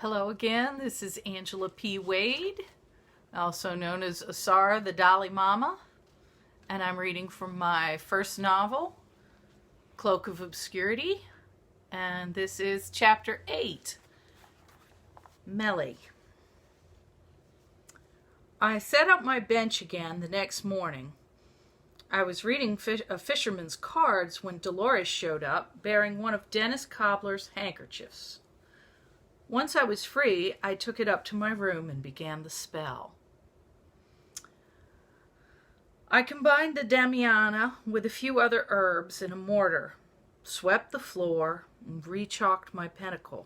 Hello again, this is Angela P. Wade, also known as Asara the Dolly Mama, and I'm reading from my first novel, Cloak of Obscurity, and this is Chapter 8, Melee. I set up my bench again the next morning. I was reading a fisherman's cards when Dolores showed up, bearing one of Dennis Cobbler's handkerchiefs. Once I was free, I took it up to my room and began the spell. I combined the Damiana with a few other herbs in a mortar, swept the floor, and re-chalked my pentacle.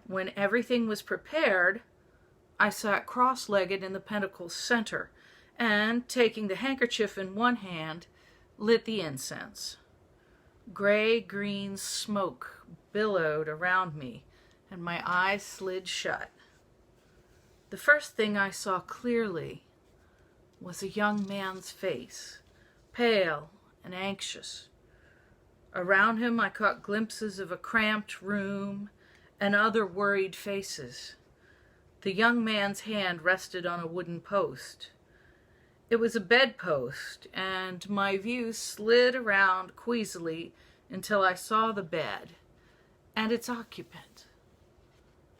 When everything was prepared, I sat cross-legged in the pentacle's center and, taking the handkerchief in one hand, lit the incense. Gray-green smoke billowed around me, and my eyes slid shut. The first thing I saw clearly was a young man's face, pale and anxious. Around him I caught glimpses of a cramped room and other worried faces. The young man's hand rested on a wooden post. It was a bedpost, and my view slid around queasily until I saw the bed and its occupant.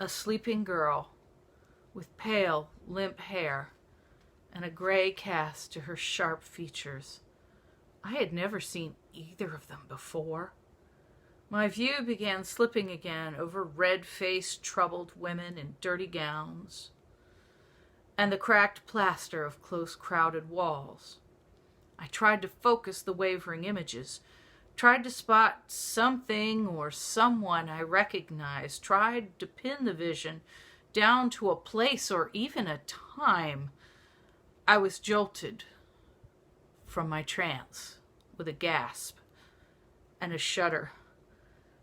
A sleeping girl with pale, limp hair and a gray cast to her sharp features. I had never seen either of them before. My view began slipping again over red-faced, troubled women in dirty gowns and the cracked plaster of close, crowded walls. I tried to focus the wavering images, tried to spot something or someone I recognized, tried to pin the vision down to a place or even a time. I was jolted from my trance with a gasp and a shudder.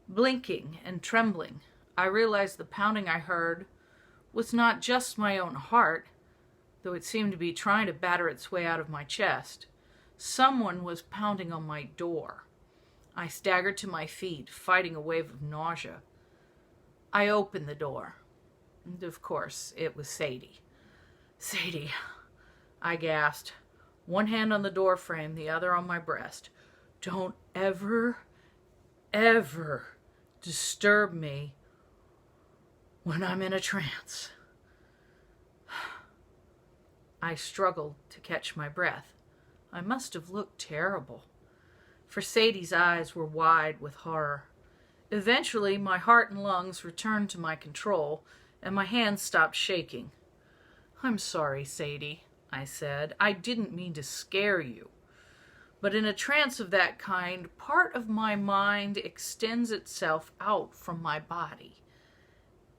Blinking and trembling, I realized the pounding I heard was not just my own heart, though it seemed to be trying to batter its way out of my chest. Someone was pounding on my door. I staggered to my feet, fighting a wave of nausea. I opened the door, and of course, it was Sadie. Sadie, I gasped, one hand on the door frame, the other on my breast. Don't ever disturb me when I'm in a trance. I struggled to catch my breath. I must have looked terrible, for Sadie's eyes were wide with horror. Eventually, my heart and lungs returned to my control, and my hands stopped shaking. "I'm sorry, Sadie," I said. "I didn't mean to scare you. But in a trance of that kind, part of my mind extends itself out from my body.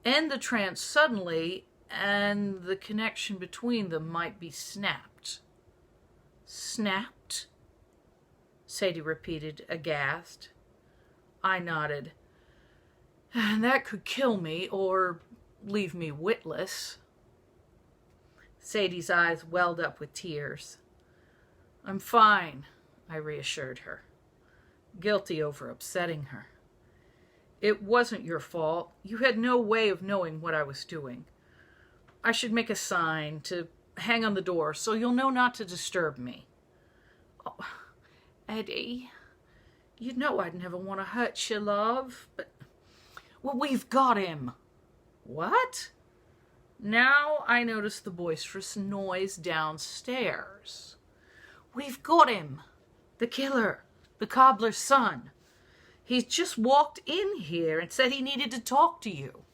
End the trance suddenly, and the connection between them might be snapped." "Snapped?" Sadie repeated, aghast. I nodded. "And that could kill me, or leave me witless." Sadie's eyes welled up with tears. "I'm fine," I reassured her, guilty over upsetting her. "It wasn't your fault. You had no way of knowing what I was doing. I should make a sign to hang on the door so you'll know not to disturb me." "Oh, Eddie, you know I'd never want to hurt you, love, but..." "Well, we've got him." "What?" Now I noticed the boisterous noise downstairs. "We've got him. The killer. The cobbler's son. He's just walked in here and said he needed to talk to you."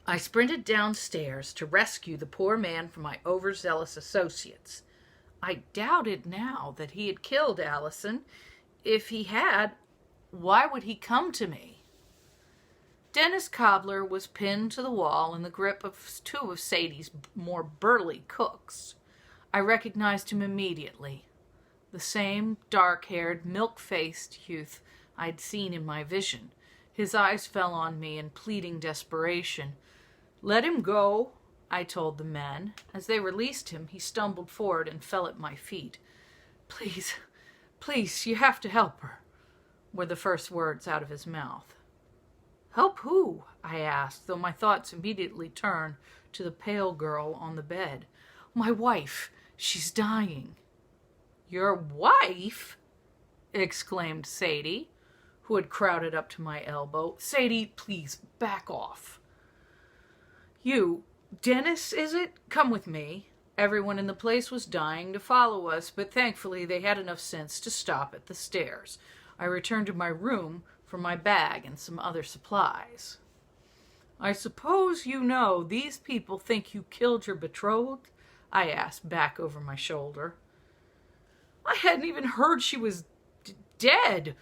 I sprinted downstairs to rescue the poor man from my overzealous associates. I doubted now that he had killed Allison. If he had, why would he come to me? Dennis Cobbler was pinned to the wall in the grip of two of Sadie's more burly cooks. I recognized him immediately. The same dark-haired, milk-faced youth I'd seen in my vision. His eyes fell on me in pleading desperation. "Let him go," I told the men. As they released him, he stumbled forward and fell at my feet. Please, you have to help her." were the first words out of his mouth. Help who? I asked, though my thoughts immediately turned to the pale girl on the bed. My wife. She's dying. Your wife? Exclaimed Sadie, who had crowded up to my elbow. Sadie, please, back off. You, Dennis, is it? Come with me. Everyone in the place was dying to follow us, but thankfully they had enough sense to stop at the stairs. I returned to my room for my bag and some other supplies. I suppose you know these people think you killed your betrothed? I asked back over my shoulder. I hadn't even heard she was dead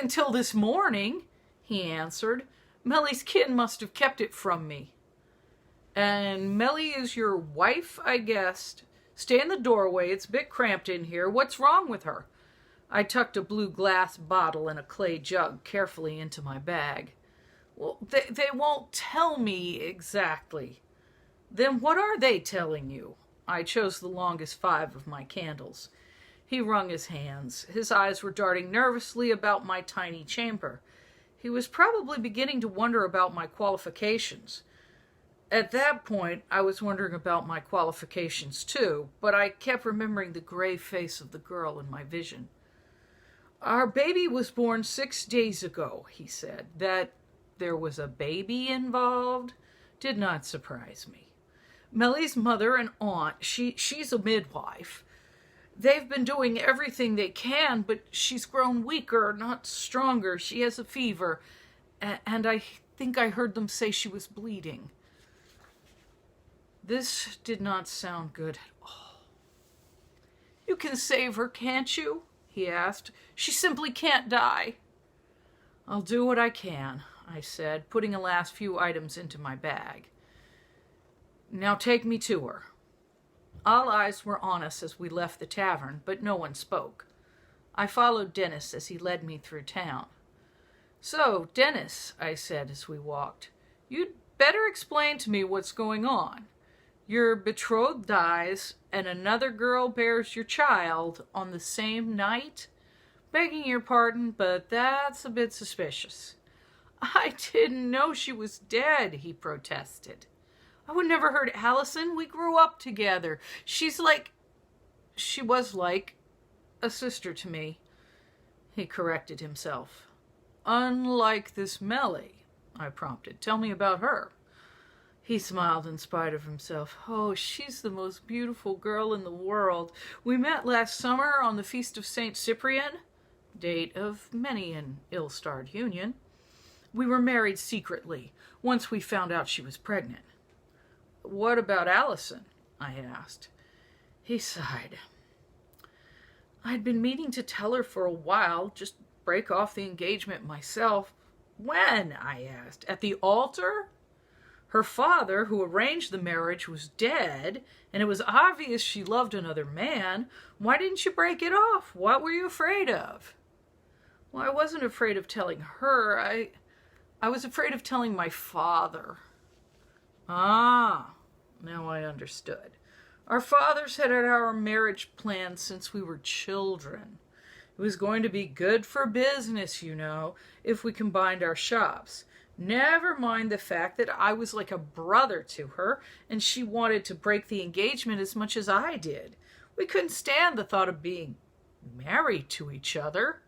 until this morning, he answered. Mellie's kin must have kept it from me. And Mellie is your wife, I guessed. Stay in the doorway. It's a bit cramped in here. What's wrong with her? I tucked a blue glass bottle and a clay jug carefully into my bag. Well, they won't tell me exactly. Then what are they telling you? I chose the longest 5 of my candles. He wrung his hands. His eyes were darting nervously about my tiny chamber. He was probably beginning to wonder about my qualifications. At that point, I was wondering about my qualifications too, but I kept remembering the gray face of the girl in my vision. Our baby was born 6 days ago, he said. That there was a baby involved did not surprise me. Mellie's mother and aunt, she's a midwife. They've been doing everything they can, but she's grown weaker, not stronger. She has a fever, and I think I heard them say she was bleeding. This did not sound good at all. You can save her, can't you? He asked. She simply can't die. I'll do what I can, I said, putting the last few items into my bag. Now take me to her. All eyes were on us as we left the tavern, but no one spoke. I followed Dennis as he led me through town. So, Dennis, I said as we walked, you'd better explain to me what's going on. Your betrothed dies, and another girl bears your child on the same night? Begging your pardon, but that's a bit suspicious. I didn't know she was dead, he protested. I would never hurt Allison. We grew up together. She was like a sister to me. He corrected himself. Unlike this Mellie, I prompted. Tell me about her. He smiled in spite of himself. Oh, she's the most beautiful girl in the world. We met last summer on the Feast of St. Cyprian, date of many an ill-starred union. We were married secretly, once we found out she was pregnant. What about Allison? I asked. He sighed. I'd been meaning to tell her for a while, just break off the engagement myself. When? I asked. At the altar? Her father, who arranged the marriage, was dead, and it was obvious she loved another man. Why didn't you break it off? What were you afraid of? Well, I wasn't afraid of telling her. I was afraid of telling my father. Ah, now I understood. Our fathers had our marriage planned since we were children. It was going to be good for business, you know, if we combined our shops. Never mind the fact that I was like a brother to her, and she wanted to break the engagement as much as I did. We couldn't stand the thought of being married to each other.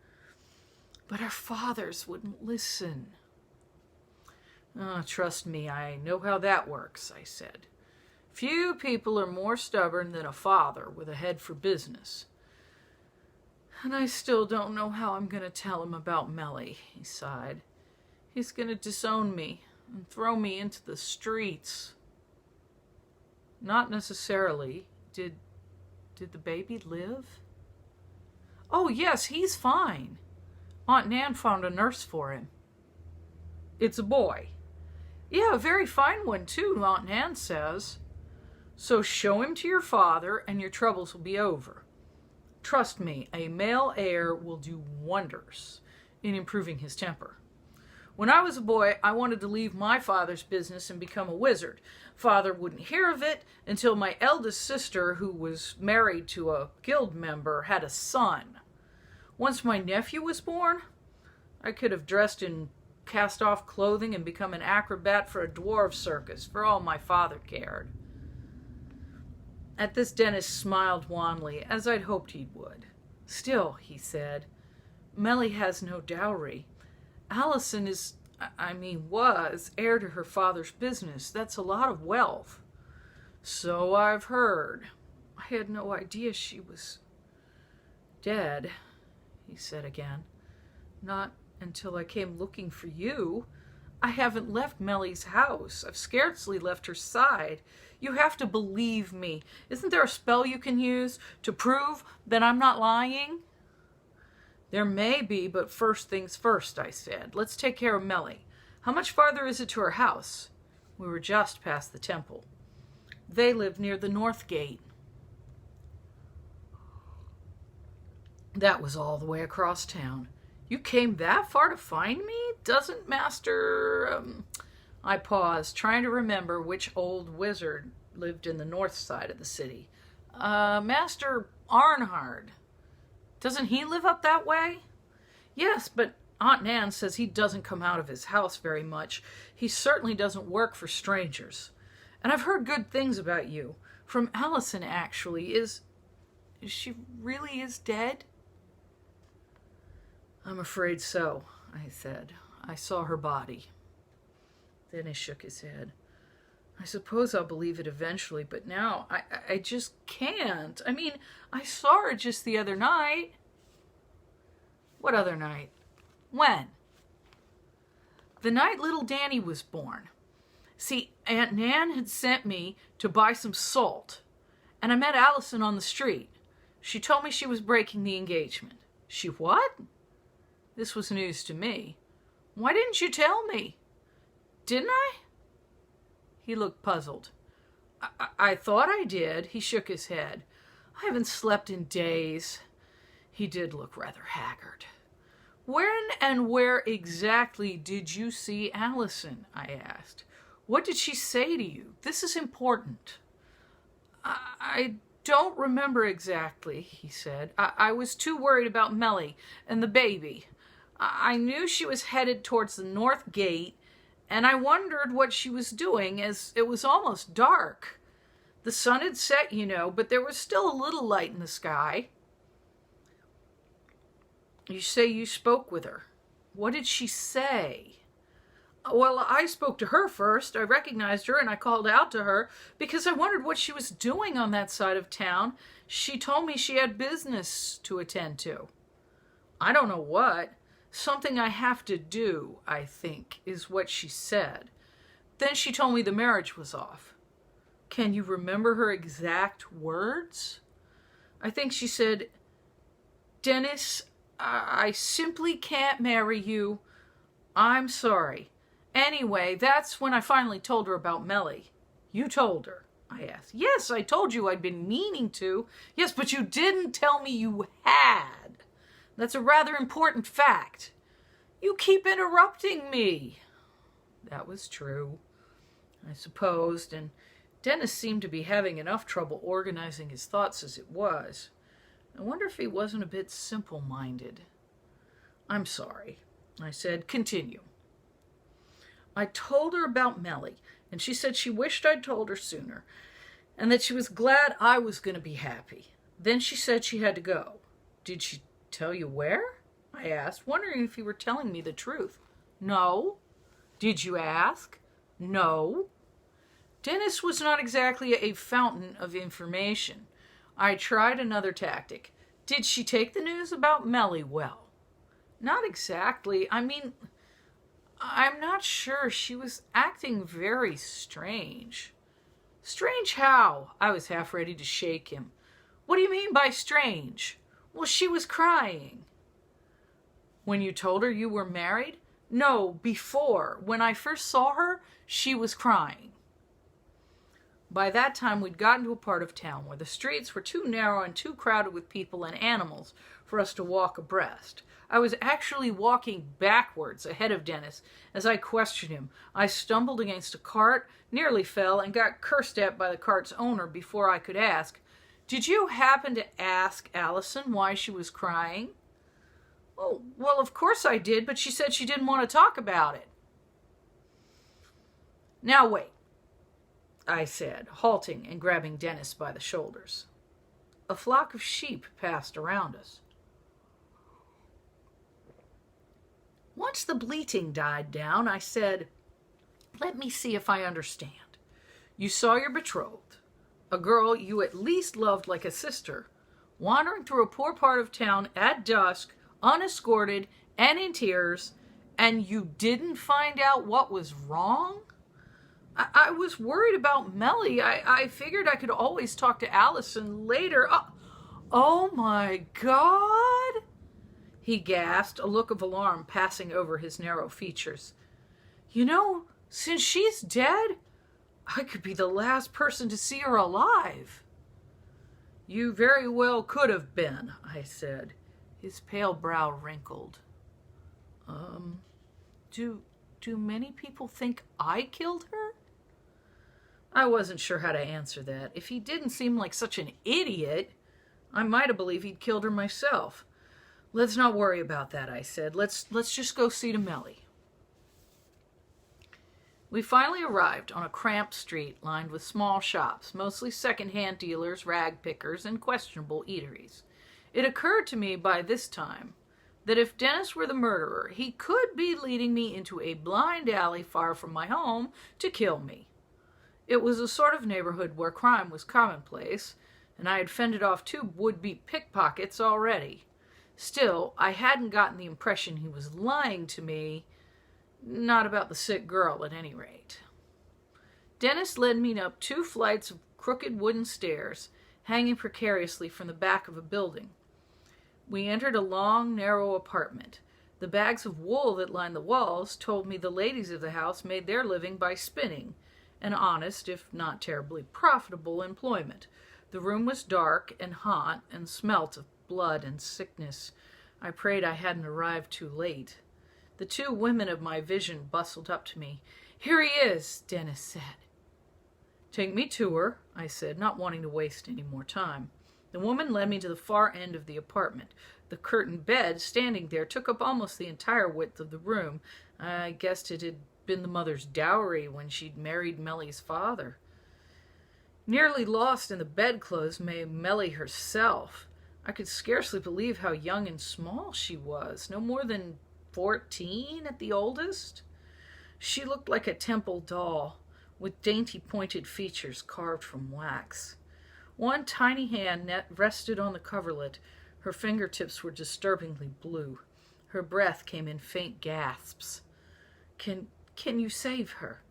But our fathers wouldn't listen. Oh, trust me, I know how that works, I said. Few people are more stubborn than a father with a head for business. And I still don't know how I'm going to tell him about Mellie, he sighed. He's going to disown me and throw me into the streets. Not necessarily. Did the baby live? Oh, yes, he's fine. Aunt Nan found a nurse for him. It's a boy. Yeah, a very fine one, too, Aunt Nan says. So show him to your father and your troubles will be over. Trust me, a male heir will do wonders in improving his temper. When I was a boy, I wanted to leave my father's business and become a wizard. Father wouldn't hear of it until my eldest sister, who was married to a guild member, had a son. Once my nephew was born, I could have dressed in cast-off clothing and become an acrobat for a dwarf circus, for all my father cared. At this, Dennis smiled wanly, as I'd hoped he would. Still, he said, Melly has no dowry. Allison was heir to her father's business. That's a lot of wealth. So I've heard. I had no idea she was dead, he said again. Not until I came looking for you. I haven't left Melly's house. I've scarcely left her side. You have to believe me. Isn't there a spell you can use to prove that I'm not lying? There may be, but first things first, I said. Let's take care of Melly. How much farther is it to her house? We were just past the temple. They lived near the north gate. That was all the way across town. You came that far to find me? Doesn't Master... I paused, trying to remember which old wizard lived in the north side of the city. Master Arnhard. Doesn't he live up that way? Yes, but Aunt Nan says he doesn't come out of his house very much. He certainly doesn't work for strangers. And I've heard good things about you. From Allison, actually. Is she really dead? I'm afraid so, I said. I saw her body. Then he shook his head. I suppose I'll believe it eventually, but now I just can't. I mean, I saw her just the other night. What other night? When? The night little Danny was born. See, Aunt Nan had sent me to buy some salt, and I met Allison on the street. She told me she was breaking the engagement. She what? This was news to me. Why didn't you tell me? Didn't I? He looked puzzled. I thought I did. He shook his head. I haven't slept in days. He did look rather haggard. When and where exactly did you see Allison? I asked. What did she say to you? This is important. I don't remember exactly, he said. I was too worried about Melly and the baby. I knew she was headed towards the north gate, and I wondered what she was doing, as it was almost dark. The sun had set, but there was still a little light in the sky. You say you spoke with her. What did she say? Well, I spoke to her first. I recognized her and I called out to her because I wondered what she was doing on that side of town. She told me she had business to attend to. I don't know what. Something I have to do, I think, is what she said. Then she told me the marriage was off. Can you remember her exact words? I think she said, Dennis, I simply can't marry you. I'm sorry. Anyway, that's when I finally told her about Melly. You told her, I asked. Yes, I told you I'd been meaning to. Yes, but you didn't tell me you had. That's a rather important fact. You keep interrupting me. That was true, I supposed, and Dennis seemed to be having enough trouble organizing his thoughts as it was. I wonder if he wasn't a bit simple-minded. I'm sorry, I said. Continue. I told her about Melly, and she said she wished I'd told her sooner, and that she was glad I was going to be happy. Then she said she had to go. Did she tell you where? I asked, wondering if you were telling me the truth. No. Did you ask? No. Dennis was not exactly a fountain of information. I tried another tactic. Did she take the news about Melly well? Not exactly. I mean, I'm not sure. She was acting very strange. Strange how? I was half ready to shake him. What do you mean by strange? Well, she was crying. When you told her you were married? No, before. When I first saw her, she was crying. By that time, we'd gotten to a part of town where the streets were too narrow and too crowded with people and animals for us to walk abreast. I was actually walking backwards ahead of Dennis as I questioned him. I stumbled against a cart, nearly fell, and got cursed at by the cart's owner before I could ask, Did you happen to ask Allison why she was crying? Oh, well, of course I did, but she said she didn't want to talk about it. Now wait, I said, halting and grabbing Dennis by the shoulders. A flock of sheep passed around us. Once the bleating died down, I said, let me see if I understand. You saw your betrothed, a girl you at least loved like a sister, wandering through a poor part of town at dusk, unescorted and in tears, and you didn't find out what was wrong? I was worried about Melly. I figured I could always talk to Allison later. Oh my God! He gasped, a look of alarm passing over his narrow features. You know, since she's dead, I could be the last person to see her alive. You very well could have been, I said. His pale brow wrinkled. Do many people think I killed her? I wasn't sure how to answer that. If he didn't seem like such an idiot, I might have believed he'd killed her myself. Let's not worry about that, I said. Let's just go see to Melly. We finally arrived on a cramped street lined with small shops, mostly second-hand dealers, rag pickers, and questionable eateries. It occurred to me by this time that if Dennis were the murderer, he could be leading me into a blind alley far from my home to kill me. It was a sort of neighborhood where crime was commonplace, and I had fended off 2 would-be pickpockets already. Still, I hadn't gotten the impression he was lying to me, not about the sick girl at any rate. Dennis led me up 2 flights of crooked wooden stairs, hanging precariously from the back of a building. We entered a long, narrow apartment. The bags of wool that lined the walls told me the ladies of the house made their living by spinning, an honest, if not terribly profitable, employment. The room was dark and hot and smelt of blood and sickness. I prayed I hadn't arrived too late. The 2 women of my vision bustled up to me. Here he is, Dennis said. Take me to her, I said, not wanting to waste any more time. The woman led me to the far end of the apartment. The curtained bed standing there took up almost the entire width of the room. I guessed it had been the mother's dowry when she'd married Melly's father. Nearly lost in the bedclothes lay Melly herself. I could scarcely believe how young and small she was, no more than 14 at the oldest. She looked like a temple doll, with dainty pointed features carved from wax. One tiny hand rested on the coverlet. Her fingertips were disturbingly blue. Her breath came in faint gasps. Can you save her?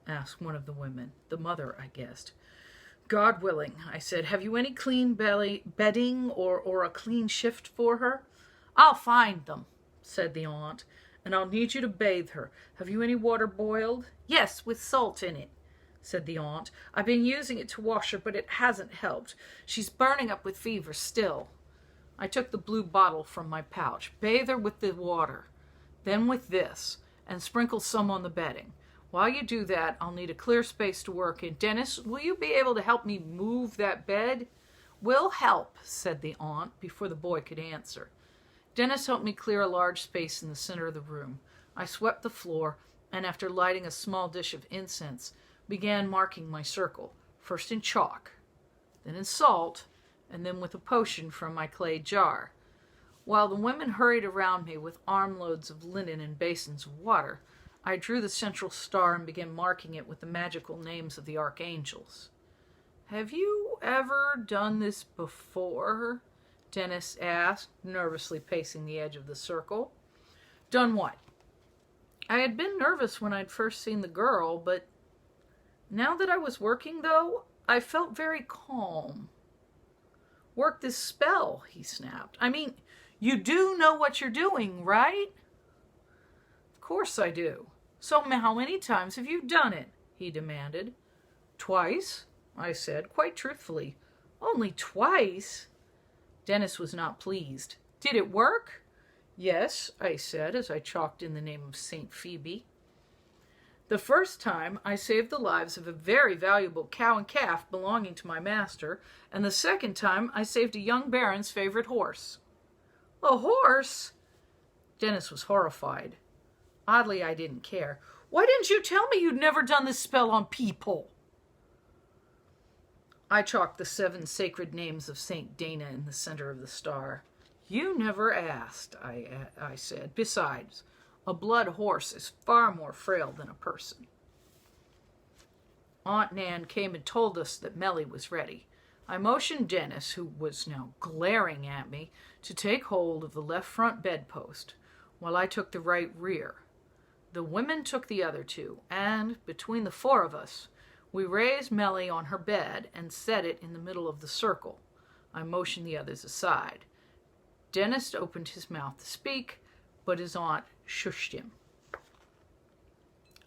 Asked one of the women. The mother, I guessed. God willing, I said. Have you any clean bedding or a clean shift for her? I'll find them, said the aunt, and I'll need you to bathe her. Have you any water boiled? Yes, with salt in it, said the aunt. I've been using it to wash her, but it hasn't helped. She's burning up with fever still. I took the blue bottle from my pouch. Bathe her with the water, then with this, and sprinkle some on the bedding. While you do that, I'll need a clear space to work in. Dennis, will you be able to help me move that bed? Will help, said the aunt, before the boy could answer. Dennis helped me clear a large space in the center of the room. I swept the floor, and after lighting a small dish of incense, began marking my circle, first in chalk, then in salt, and then with a potion from my clay jar. While the women hurried around me with armloads of linen and basins of water, I drew the central star and began marking it with the magical names of the archangels. Have you ever done this before? Dennis asked, nervously pacing the edge of the circle. Done what? I had been nervous when I'd first seen the girl, but now that I was working, though, I felt very calm. Work this spell, he snapped. I mean, you do know what you're doing, right? Of course I do. So how many times have you done it? He demanded. Twice, I said, quite truthfully. Only twice? Dennis was not pleased. Did it work? Yes, I said, as I chalked in the name of St. Phoebe. The first time, I saved the lives of a very valuable cow and calf belonging to my master, and the second time, I saved a young baron's favorite horse. A horse? Dennis was horrified. Oddly, I didn't care. Why didn't you tell me you'd never done this spell on people? I chalked the 7 sacred names of Saint Dana in the center of the star. You never asked, I said. Besides, a blood horse is far more frail than a person. Aunt Nan came and told us that Melly was ready. I motioned Dennis, who was now glaring at me, to take hold of the left front bedpost, while I took the right rear. The women took the other 2, and, between the 4 of us, we raised Melly on her bed and set it in the middle of the circle. I motioned the others aside. Dennis opened his mouth to speak, but his aunt shushed him.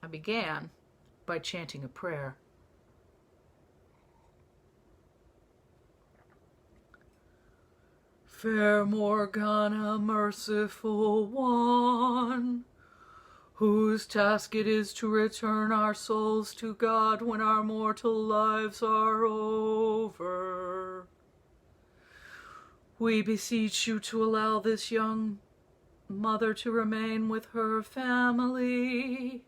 I began by chanting a prayer. Fair Morgana, merciful one, whose task it is to return our souls to God when our mortal lives are over. We beseech you to allow this young mother to remain with her family.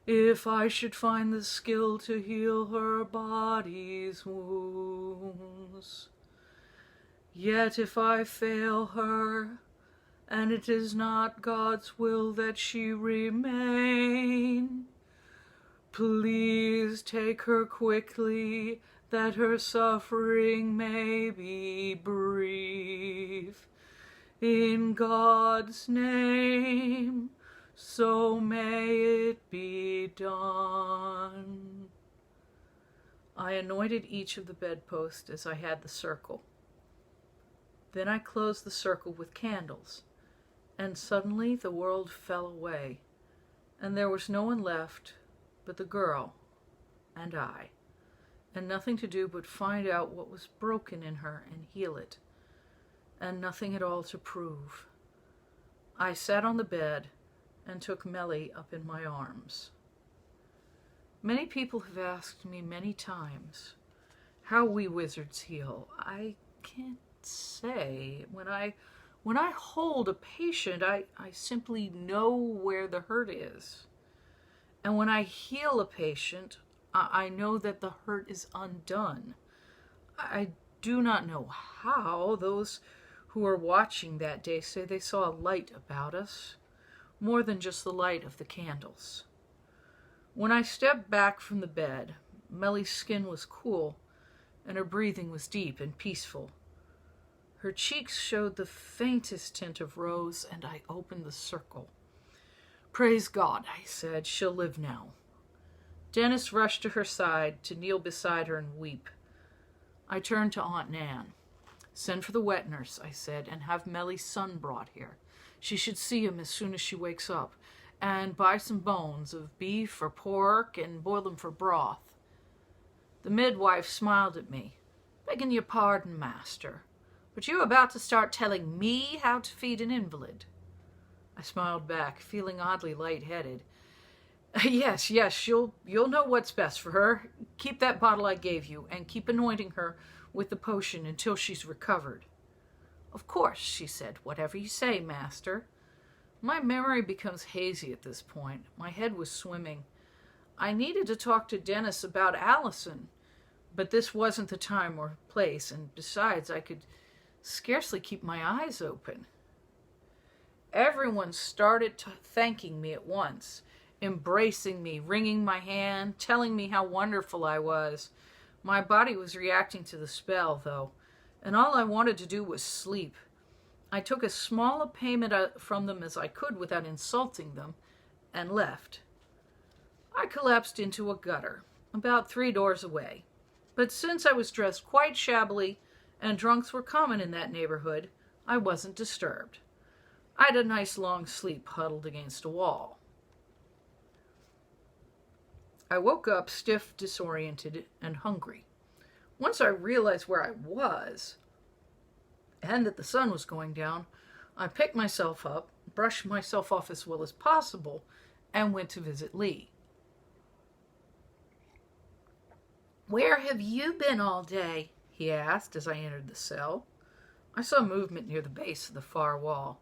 If I should find the skill to heal her body's wounds. Yet if I fail her, and it is not God's will that she remain, please take her quickly, that her suffering may be brief. In God's name, so may it be done. I anointed each of the bedposts as I had the circle. Then I closed the circle with candles, and suddenly the world fell away, and there was no one left but the girl and I, and nothing to do but find out what was broken in her and heal it, and nothing at all to prove. I sat on the bed and took Melly up in my arms. Many people have asked me many times how we wizards heal. I can't say. When I hold a patient, I simply know where the hurt is. And when I heal a patient, I know that the hurt is undone. I do not know how. Those who were watching that day say they saw a light about us, more than just the light of the candles. When I stepped back from the bed, Melly's skin was cool, and her breathing was deep and peaceful. Her cheeks showed the faintest tint of rose, and I opened the circle. Praise God, I said, she'll live now. Dennis rushed to her side to kneel beside her and weep. I turned to Aunt Nan. Send for the wet nurse, I said, and have Melly's son brought here. She should see him as soon as she wakes up, and buy some bones of beef or pork and boil them for broth. The midwife smiled at me. Begging your pardon, master, but you about to start telling me how to feed an invalid. I smiled back, feeling oddly lightheaded. Yes, you'll know what's best for her. Keep that bottle I gave you, and keep anointing her with the potion until she's recovered. Of course, she said, whatever you say, master. My memory becomes hazy at this point. My head was swimming. I needed to talk to Dennis about Allison, but this wasn't the time or place, and besides, I could scarcely keep my eyes open. Everyone started thanking me at once, embracing me, wringing my hand, telling me how wonderful I was. My body was reacting to the spell, though, and all I wanted to do was sleep. I took as small a payment from them as I could without insulting them, and left. I collapsed into a gutter, about 3 doors away. But since I was dressed quite shabbily, and drunks were common in that neighborhood, I wasn't disturbed. I had a nice long sleep huddled against a wall. I woke up stiff, disoriented, and hungry. Once I realized where I was, and that the sun was going down, I picked myself up, brushed myself off as well as possible, and went to visit Lee. Where have you been all day? He asked as I entered the cell. I saw movement near the base of the far wall.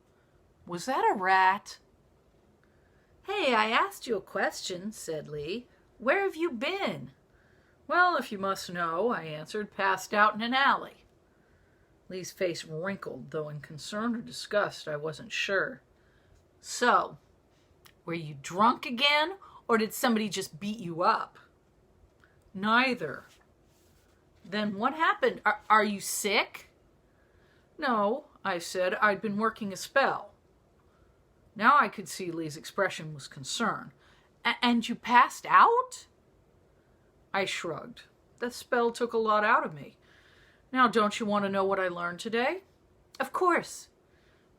Was that a rat? Hey, I asked you a question, said Lee. Where have you been? Well, if you must know, I answered, passed out in an alley. Lee's face wrinkled, though in concern or disgust I wasn't sure. So, were you drunk again, or did somebody just beat you up? Neither. Then what happened? Are you sick? No, I said. I'd been working a spell. Now I could see Lee's expression was concern. And you passed out? I shrugged. The spell took a lot out of me. Now, don't you want to know what I learned today? Of course.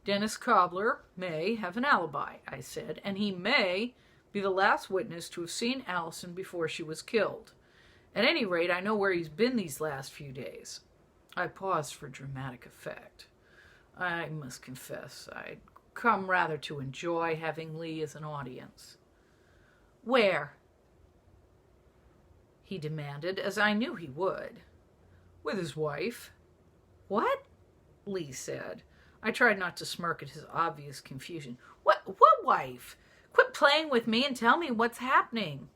Dennis Cobbler may have an alibi, I said, and he may be the last witness to have seen Allison before she was killed. At any rate, I know where he's been these last few days. I paused for dramatic effect. I must confess, I'd come rather to enjoy having Lee as an audience. Where? He demanded, as I knew he would. With his wife. What? Lee said. I tried not to smirk at his obvious confusion. What wife? Quit playing with me and tell me what's happening.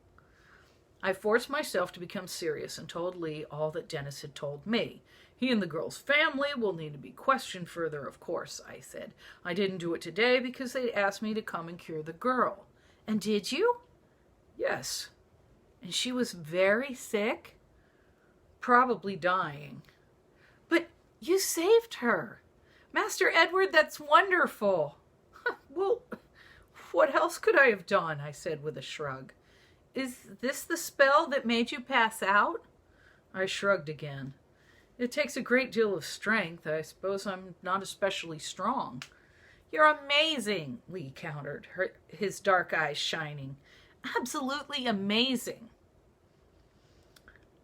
I forced myself to become serious and told Lee all that Dennis had told me. He and the girl's family will need to be questioned further, of course, I said. I didn't do it today because they'd asked me to come and cure the girl. And did you? Yes. And she was very sick? Probably dying. But you saved her. Master Edward, that's wonderful. Well, what else could I have done? I said with a shrug. Is this the spell that made you pass out? I shrugged again. It takes a great deal of strength. I suppose I'm not especially strong. You're amazing, Lee countered, his dark eyes shining. Absolutely amazing.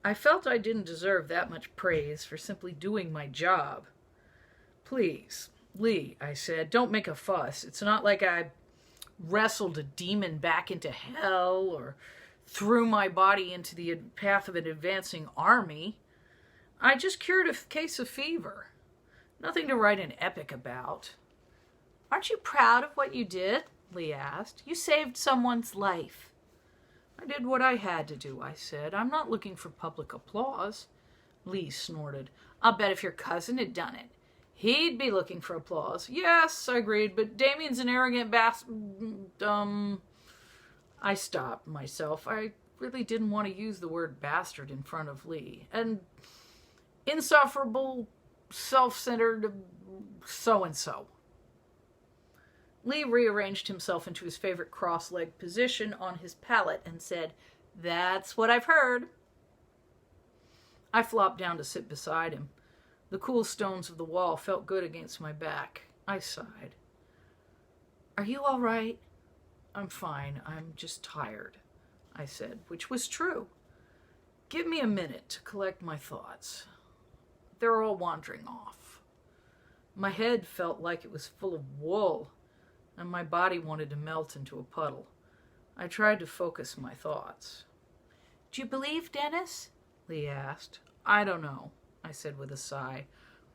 I felt I didn't deserve that much praise for simply doing my job. Please, Lee, I said, don't make a fuss. It's not like I wrestled a demon back into hell or threw my body into the path of an advancing army. I just cured a case of fever. Nothing to write an epic about. Aren't you proud of what you did? Lee asked. You saved someone's life. I did what I had to do, I said. I'm not looking for public applause. Lee snorted. I'll bet if your cousin had done it, he'd be looking for applause. Yes, I agreed, but Damien's an arrogant I stopped myself. I really didn't want to use the word bastard in front of Lee. And insufferable, self-centered so-and-so. Lee rearranged himself into his favorite cross-legged position on his pallet and said, That's what I've heard. I flopped down to sit beside him. The cool stones of the wall felt good against my back. I sighed. Are you all right? I'm fine. I'm just tired, I said, which was true. Give me a minute to collect my thoughts. They're all wandering off. My head felt like it was full of wool, and my body wanted to melt into a puddle. I tried to focus my thoughts. Do you believe Dennis? Lee asked. I don't know, I said with a sigh.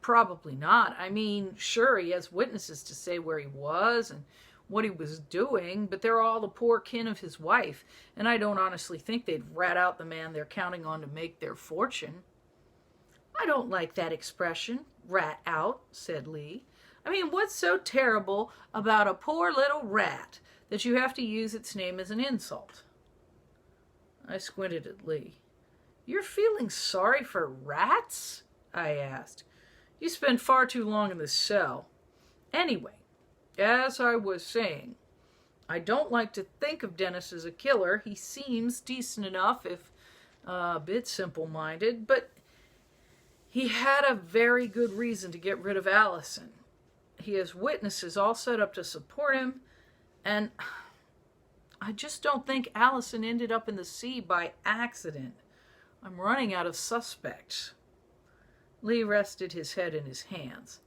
Probably not. I mean, sure, he has witnesses to say where he was and what he was doing, but they're all the poor kin of his wife, and I don't honestly think they'd rat out the man they're counting on to make their fortune. I don't like that expression, rat out, said Lee. I mean, what's so terrible about a poor little rat that you have to use its name as an insult? I squinted at Lee. You're feeling sorry for rats? I asked. You spend far too long in the cell. Anyway, as I was saying, I don't like to think of Dennis as a killer. He seems decent enough, if a bit simple-minded, but he had a very good reason to get rid of Allison. He has witnesses all set up to support him, and I just don't think Allison ended up in the sea by accident. I'm running out of suspects. Lee rested his head in his hands.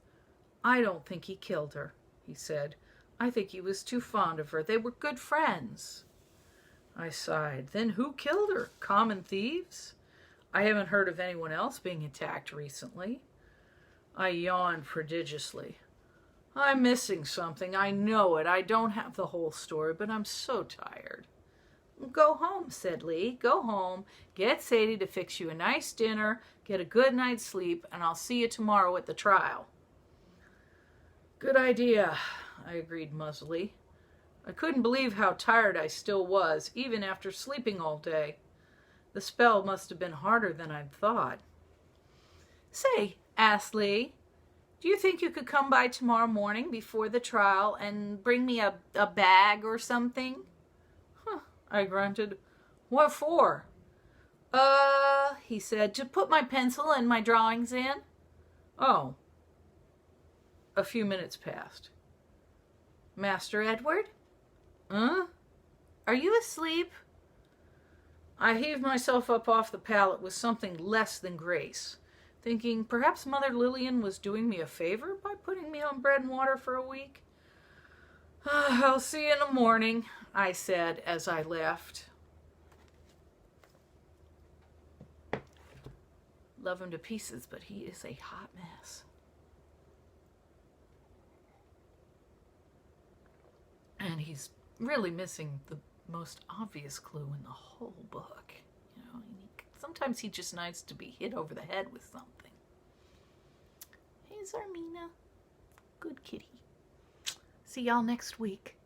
I don't think he killed her, he said. I think he was too fond of her. They were good friends. I sighed. Then who killed her? Common thieves? I haven't heard of anyone else being attacked recently. I yawned prodigiously. I'm missing something. I know it. I don't have the whole story, but I'm so tired. Go home, said Lee. Go home, get Sadie to fix you a nice dinner, get a good night's sleep, and I'll see you tomorrow at the trial. Good idea, I agreed muzzily. I couldn't believe how tired I still was, even after sleeping all day. The spell must have been harder than I'd thought. Say, asked Lee, do you think you could come by tomorrow morning before the trial and bring me a bag or something? I grunted. What for? He said, to put my pencil and my drawings in. Oh. A few minutes passed. Master Edward? Huh? Are you asleep? I heaved myself up off the pallet with something less than grace, thinking perhaps Mother Lillian was doing me a favor by putting me on bread and water for a week. I'll see you in the morning, I said as I left. Love him to pieces, but he is a hot mess. And he's really missing the most obvious clue in the whole book. You know, sometimes he just needs to be hit over the head with something. Hey, Zarmina. Good kitty. See y'all next week.